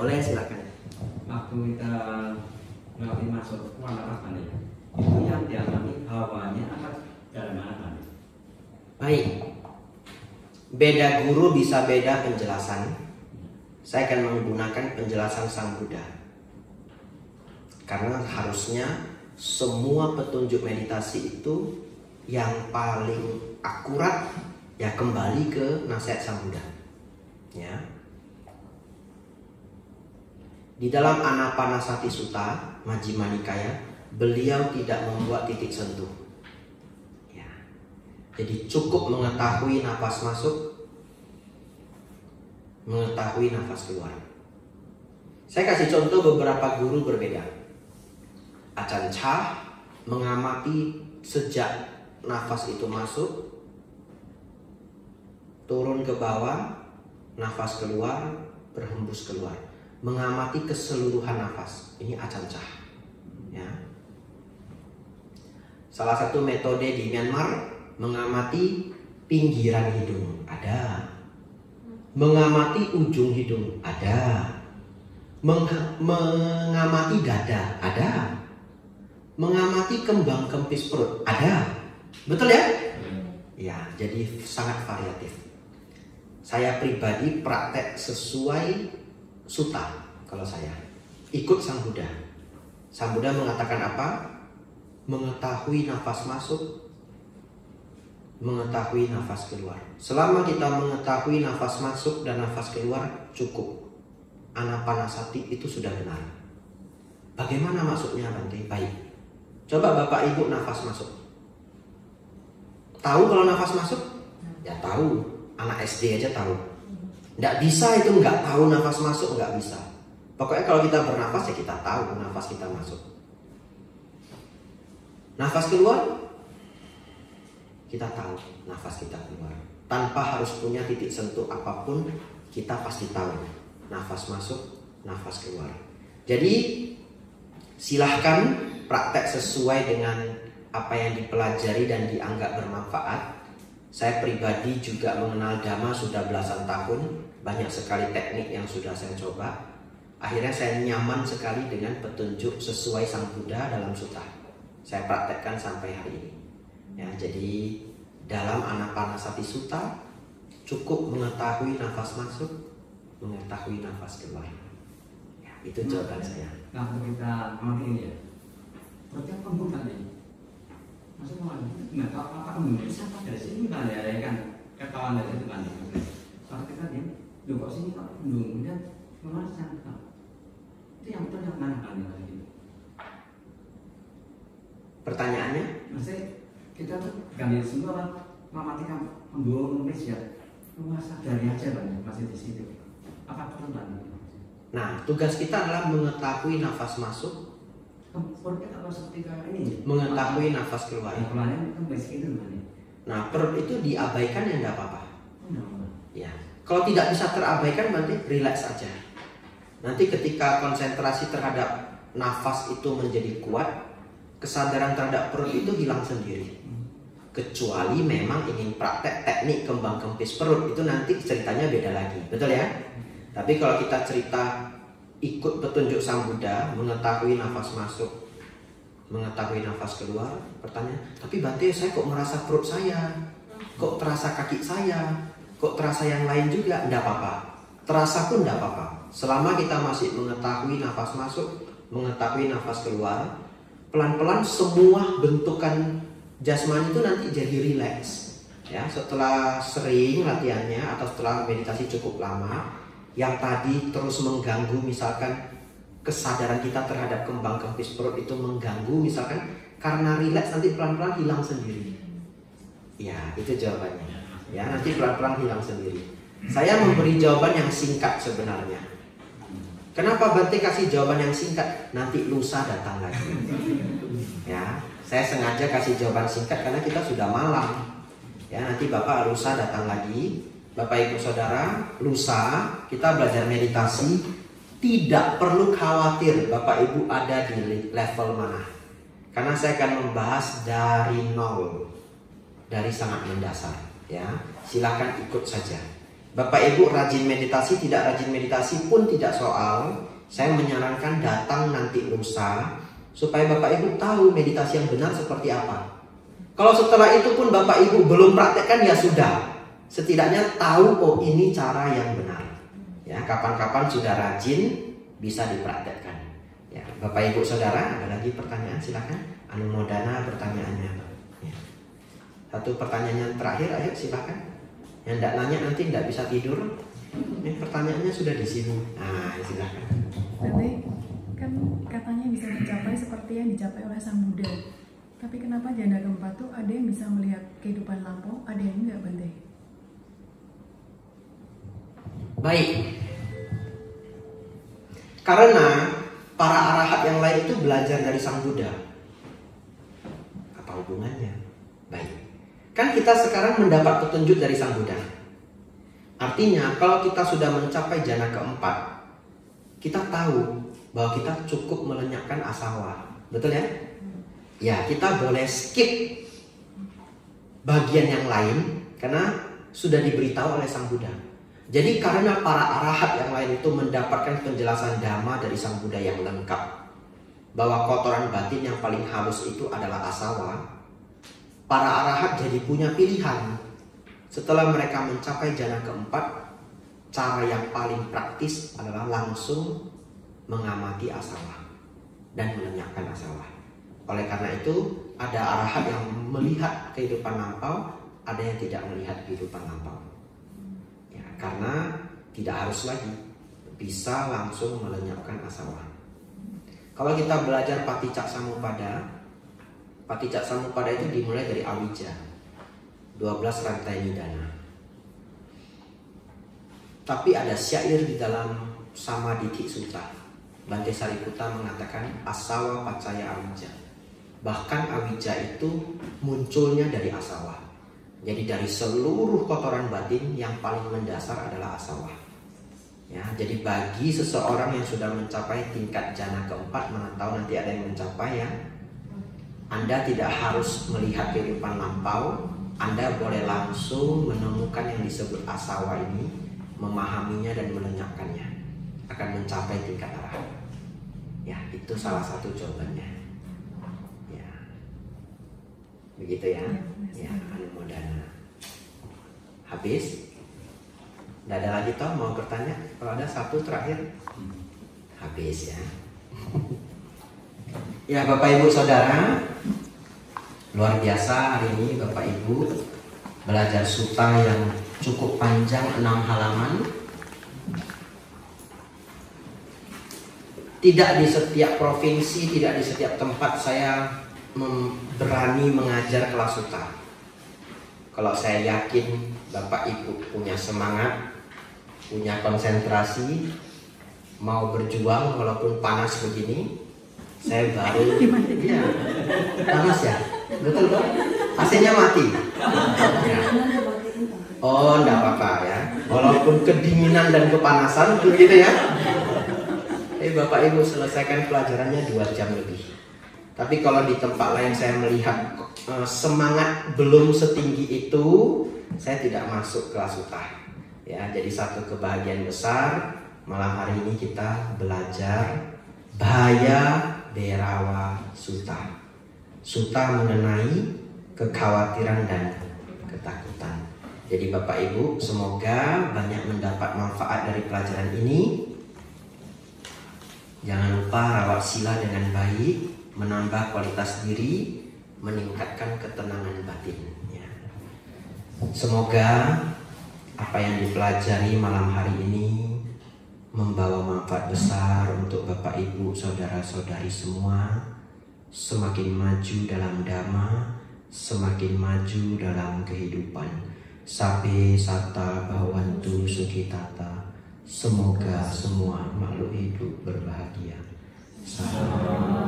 Boleh, silakan. Waktu kita melalui masuk ruang nafas Bani, itu yang dialami hawanya apa dalam mana Bani? Baik. Beda guru bisa beda penjelasan. Saya akan menggunakan penjelasan Sang Buddha. Karena harusnya semua petunjuk meditasi itu yang paling akurat ya kembali ke nasihat Sang Buddha. Ya. Di dalam Anapanasati Sutta, Majjhima Nikaya, beliau tidak membuat titik sentuh. Ya. Jadi cukup mengetahui nafas masuk, mengetahui nafas keluar. Saya kasih contoh beberapa guru berbeda. Ajahn Chah mengamati sejak nafas itu masuk, turun ke bawah, nafas keluar, berhembus keluar. Mengamati keseluruhan nafas. Ini Ajahn Chah. Ya. Salah satu metode di Myanmar mengamati pinggiran hidung. Ada. Mengamati ujung hidung. Ada. Mengamati dada. Ada. Mengamati kembang kempis perut. Ada. Betul ya? Ya, jadi sangat variatif. Saya pribadi praktek sesuai Sutta. Kalau saya ikut Sang Buddha. Sang Buddha mengatakan apa? Mengetahui nafas masuk, mengetahui nafas keluar. Selama kita mengetahui nafas masuk dan nafas keluar, cukup. Anapanasati itu sudah benar. Bagaimana maksudnya Bante? Baik. Coba Bapak Ibu nafas masuk. Tahu kalau nafas masuk? Ya tahu. Anak SD aja tahu. Nggak bisa itu nggak tahu nafas masuk, nggak bisa. Pokoknya kalau kita bernafas ya kita tahu nafas kita masuk. Nafas keluar, kita tahu nafas kita keluar. Tanpa harus punya titik sentuh apapun, kita pasti tahu nafas masuk, nafas keluar. Jadi silahkan praktek sesuai dengan apa yang dipelajari dan dianggap bermanfaat. Saya pribadi juga mengenal Dhamma sudah belasan tahun. Banyak sekali teknik yang sudah saya coba. Akhirnya saya nyaman sekali dengan petunjuk sesuai Sang Buddha dalam Sutta. Saya praktekkan sampai hari ini. Ya, jadi dalam Anapanasati Sutta cukup mengetahui nafas masuk, mengetahui nafas keluar. Ya, itu jawaban saya. Nah, kita mengerti ini ya. Berarti apa bukan ini? Maksudnya nggak tahu apa kemudian siapa dari sini kan ya kan ketahuan dari itu kan. Soalnya kita dia, duh kok sini kok kemudian kemana sana? Itu yang betul yang mana kan gitu. Pertanyaannya? Maksudnya kita tuh ganti semua mematikan pembuang Indonesia. Cuma sadari aja banyak masih di situ. Apa betul kan? Nah, tugas kita adalah mengetahui nafas masuk, mengetahui nafas keluar. Nah, perut itu diabaikan ya enggak apa-apa. Ya, kalau tidak bisa terabaikan nanti relax aja. Nanti ketika konsentrasi terhadap nafas itu menjadi kuat, kesadaran terhadap perut itu hilang sendiri. Kecuali memang ingin praktek teknik kembang kempis perut, itu nanti ceritanya beda lagi, betul ya? Tapi kalau kita cerita ikut petunjuk Sang Buddha, mengetahui nafas masuk, mengetahui nafas keluar, pertanyaan, tapi Bante saya kok merasa perut saya, kok terasa kaki saya, kok terasa yang lain juga, enggak apa-apa. Terasa pun enggak apa-apa. Selama kita masih mengetahui nafas masuk, mengetahui nafas keluar, pelan-pelan semua bentukan jasmani itu nanti jadi rileks. Ya, setelah sering latihannya atau setelah meditasi cukup lama, yang tadi terus mengganggu misalkan kesadaran kita terhadap kembang kempis perut itu mengganggu misalkan, karena rileks nanti pelan-pelan hilang sendiri. Ya, itu jawabannya. Ya, nanti pelan-pelan hilang sendiri. Saya memberi jawaban yang singkat sebenarnya. Kenapa Bante kasih jawaban yang singkat? Nanti lusa datang lagi. Ya, saya sengaja kasih jawaban singkat karena kita sudah malam. Ya, nanti Bapak lusa datang lagi. Bapak Ibu Saudara, lusa kita belajar meditasi. Tidak perlu khawatir Bapak Ibu ada di level mana. Karena saya akan membahas dari nol, dari sangat mendasar. Ya, silakan ikut saja. Bapak Ibu rajin meditasi, tidak rajin meditasi pun tidak soal. Saya menyarankan datang nanti lusa supaya Bapak Ibu tahu meditasi yang benar seperti apa. Kalau setelah itu pun Bapak Ibu belum praktekkan, ya sudah. Setidaknya tahu, oh ini cara yang benar. Ya, kapan-kapan sudah rajin bisa dipraktekkan. Ya, Bapak Ibu Saudara, ada lagi pertanyaan? Silakan. Anumodana pertanyaannya. Ya. Satu pertanyaan yang terakhir, ayo silakan. Yang tidak nanya nanti tidak bisa tidur. Ini pertanyaannya sudah di sini. Nah, silakan. Nanti kan katanya bisa dicapai seperti yang dicapai oleh Sang Buddha. Tapi kenapa janda keempat tuh ada yang bisa melihat kehidupan lampau, ada yang enggak, Bante? Baik. Karena para arahat yang lain itu belajar dari Sang Buddha. Apa hubungannya? Baik. Kan kita sekarang mendapat petunjuk dari Sang Buddha. Artinya kalau kita sudah mencapai jana keempat, kita tahu bahwa kita cukup melenyapkan asawa. Betul ya? Ya, kita boleh skip bagian yang lain karena sudah diberitahu oleh Sang Buddha. Jadi karena para arahat yang lain itu mendapatkan penjelasan dhamma dari Sang Buddha yang lengkap, bahwa kotoran batin yang paling halus itu adalah asawa, para arahat jadi punya pilihan. Setelah mereka mencapai jana keempat, cara yang paling praktis adalah langsung mengamati asawa dan melenyapkan asawa. Oleh karena itu, ada arahat yang melihat kehidupan lampau, ada yang tidak melihat kehidupan lampau. Ya, karena tidak harus lagi, bisa langsung melenyapkan asawa. Kalau kita belajar Paticca Samuppada itu dimulai dari awija, 12 rantai nidana. Tapi ada syair di dalam Samadhi Sutta. Bante Sariputta mengatakan asawa pacaya awija. Bahkan awija itu munculnya dari asawa. Jadi dari seluruh kotoran batin yang paling mendasar adalah asawa. Ya, jadi bagi seseorang yang sudah mencapai tingkat jana keempat, mana tahu nanti ada yang mencapai ya. Anda tidak harus melihat kehidupan lampau, Anda boleh langsung menemukan yang disebut asawa ini, memahaminya dan melenyapkannya, akan mencapai tingkat arahat. Ya, itu salah satu jawabannya. Begitu ya, ya, anumodana. Habis? Tidak ada lagi toh mau bertanya? Kalau ada satu terakhir, habis ya. Ya Bapak Ibu Saudara, luar biasa hari ini Bapak Ibu belajar sutta yang cukup panjang, 6 halaman. Tidak di setiap provinsi, tidak di setiap tempat saya berani mengajar kelas sutta. Kalau saya yakin Bapak Ibu punya semangat, punya konsentrasi, mau berjuang walaupun panas begini, saya baru ya, panas ya, betul kan? AC-nya mati. Ya. Oh, enggak apa-apa ya, walaupun kedinginan dan kepanasan begitu ya. Bapak Ibu selesaikan pelajarannya 2 jam lebih. Tapi kalau di tempat lain saya melihat semangat belum setinggi itu, saya tidak masuk kelas sutta. Ya, jadi satu kebahagiaan besar malam hari ini kita belajar Bhaya Bhairawa Sutta. Sutta mengenai kekhawatiran dan ketakutan. Jadi Bapak Ibu semoga banyak mendapat manfaat dari pelajaran ini. Jangan lupa rawat sila dengan baik, menambah kualitas diri, meningkatkan ketenangan batin ya. Semoga apa yang dipelajari malam hari ini membawa manfaat besar untuk Bapak Ibu saudara-saudari semua, semakin maju dalam dhamma, semakin maju dalam kehidupan. Sabbe satta bhavantu sukhitata. Semoga semua makhluk hidup berbahagia. Salam.